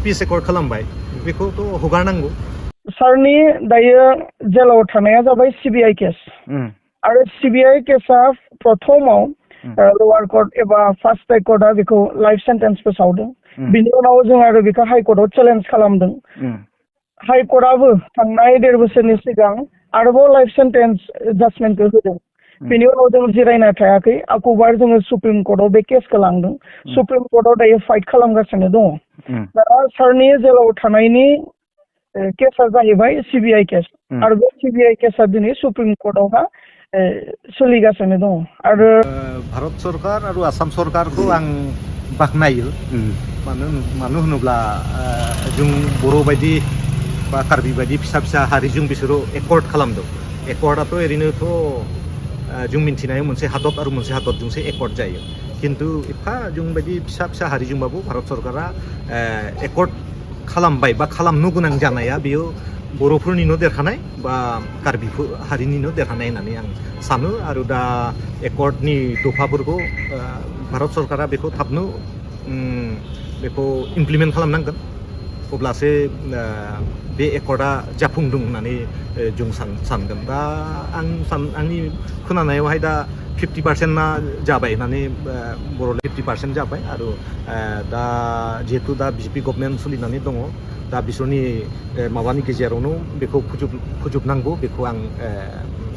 पिस accord खालामबाय बेखौथ' हगारनांगौ सारनि दायो जेलाव थानाया जाबाय सिबिआइ केस आरो सिबिआइ केसा प्रथमाव लवार कर्ट एबा फार्स्ट हाइ कर्टआ बेखौ लाइफ सेन्टेन्स फोसावदों बिनि उनाव जों आरो बेखौ हाइ कर्टआव चेलेन्ज खालामदों हाइ कर्टआबो थांनाय 1.5 बोसोरनि सिगां आरोबाव लाइफ सेन्टेन्स जाजमेन्टखौ होदों बेनि उनाव जों जिरायना थायाखै आखुबार जोङो सुप्रिम कर्टआव बे केसखौ लांदों सुप्रिम कर्टआव दायो फाइट खालामगासिनो दङ दा सारनि जेलाव थानायनि केसा जाहैबाय सिबिआइ केस आरो बे सिबिआइ केसा दिनै सुप्रिम कर्टआवहा सोलिगासिनो दङ आरो भारत सरकार आरो आसाम सरकारखौ आं बाख्नायो मानो होनोब्ला जों बर' बायदि बा कार्बि बायदि फिसा फिसा हारिजों बिसोरो एकर्ड खालामदों एकर्डआथ' ओरैनोथ' जों मिन्थिनाय मोनसे हादर आरो मोनसे हादरजोंसो एकर्ड जायो खिन्थु एफा जों बायदि फिसा फिसा हारिजोंबाबो भारत सरकारा एकर्ड खालामबाय बा खालामनो गोनां जानाया बेयो बर'फोरनिनो देरहानाय बा कार्बि हारिनिनो देरहानाय होननानै आं सानो आरो दा एकर्डनि दफाफोरखौ भारत सरकारा बेखौ थाबनो बेखौ इमप्लिमेन्ट खालामनांगोन अब्लासो बे एकर्डआ जाफुंदों होननानै जों सानगोन दा आंनि खोनानायावहाय दा 50% जाबाय होननानै बर'नि 50% जाबाय आरो दा जिहेतु दा बिजेपि गभर्नमेन्ट सोलिनानै दङ दा बिसोरनि माबानि गेजेरावनो बेखौ फोजोबनांगौ बेखौ आं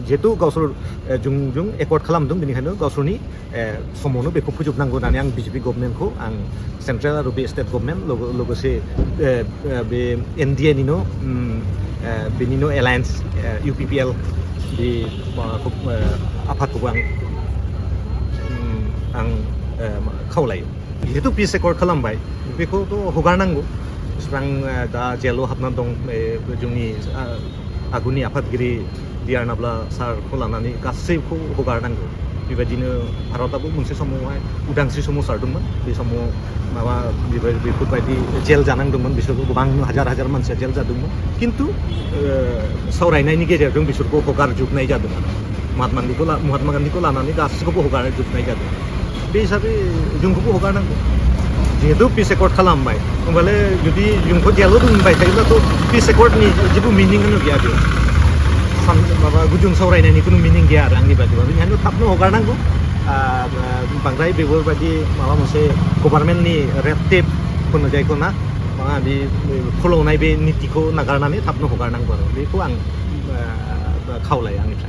जिहेतु गावसोर जों एकर्ड खालामदों बेनिखायनो गावसोरनि समावनो बेखौ फोजोबनांगौ होननानै आं बिजेपि गभर्नमेन्टखौ आं सेन्ट्रेल आरो बे स्टेट गभर्नमेन्ट लोगोसे बे एनडिएनिनो बेनिनो एलायन्स इउपिपिएल बे माबाखौ आफादखौबो आं खावलायो जिहेतु पिस एकर्ड खालामबाय बेखौथ' हगारनांगौ बेसेबां दा जेलाव हाबना दं जोंनि आगुनि आफादगिरि डिआर नाब्ला सारखौ लानानै गासैखौ हगारनांगौ बेबायदिनो भारतआबो मोनसे समावहाय उदांस्रि सोमावसारदोंमोन बे समाव माबा बेफोरबायदि जेल जानांदोंमोन बिसोरखौ गोबां हाजार मानसिया जेल जादोंमोन खिन्थु सावरायनायनि गेजेरजों बिसोरखौ हगारजोबनाय जादों महात्मा गान्धीखौ लानानै गासैखौबो हगारजोबनाय जादों बे हिसाबै जोंखौबो हगारनांगौ जिहेतु पिस एकर्ड खालामबाय होमबालाय जुदि जोंखौ जेलाव दोनबाय थायोब्लाथ' पिस एकर्डनि जेबो मिनिंआनो गैया बेयाव माबा गुदुं सावरायनायनि खुनु मिनिं गैया आरो आंनि बादिबा बेनिखायनो थाबनो हगारनांगौ बांद्राय बेफोरबायदि माबा मोनसे गभर्नमेन्टनि रेड टेप होनो जायखौ ना माबा बे फोलावनाय बे नितिखौ नागारनानै थाबनो हगारनांगौ आरो बेखौ आं खावलायो आंनिफ्राय